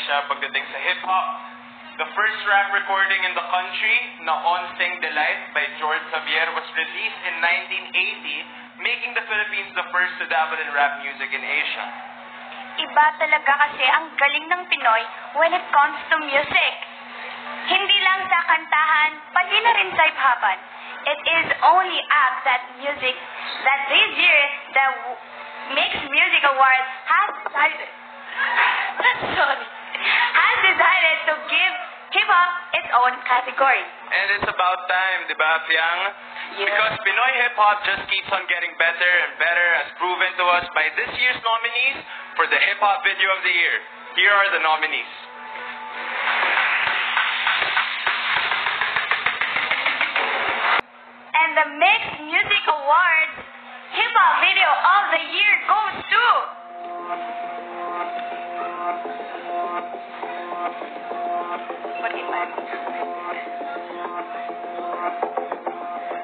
Asia pagdating sa hip-hop. The first rap recording in the country, na On Sing Delight by George Xavier, was released in 1980, making the Philippines the first to dabble in rap music in Asia. Iba talaga kasi ang galing ng Pinoy when it comes to music. Hindi lang sa kantahan, pati na rin sa hip-hopan. It is only act that music that this year the Mixed Music Awards has decided to give hip-hop its own category. And it's about time, di ba, Piang? Yeah. Because Pinoy hip-hop just keeps on getting better and better, as proven to us by this year's nominees for the Hip-Hop Video of the Year. Here are the nominees. And the Mixed Music Awards Hip-Hop Video of the Year goes to...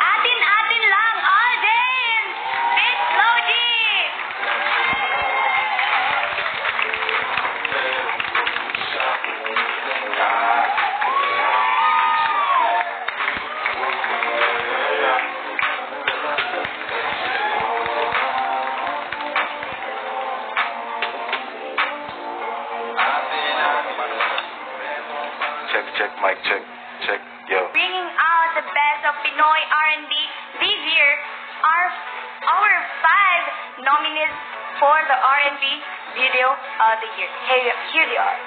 Atin-atin lang, Alden! Big Logic! Check, mic check, yo. Bringing out the best of Pinoy R&B this year are our 5 nominees for the R&B Video of the Year. Here they are.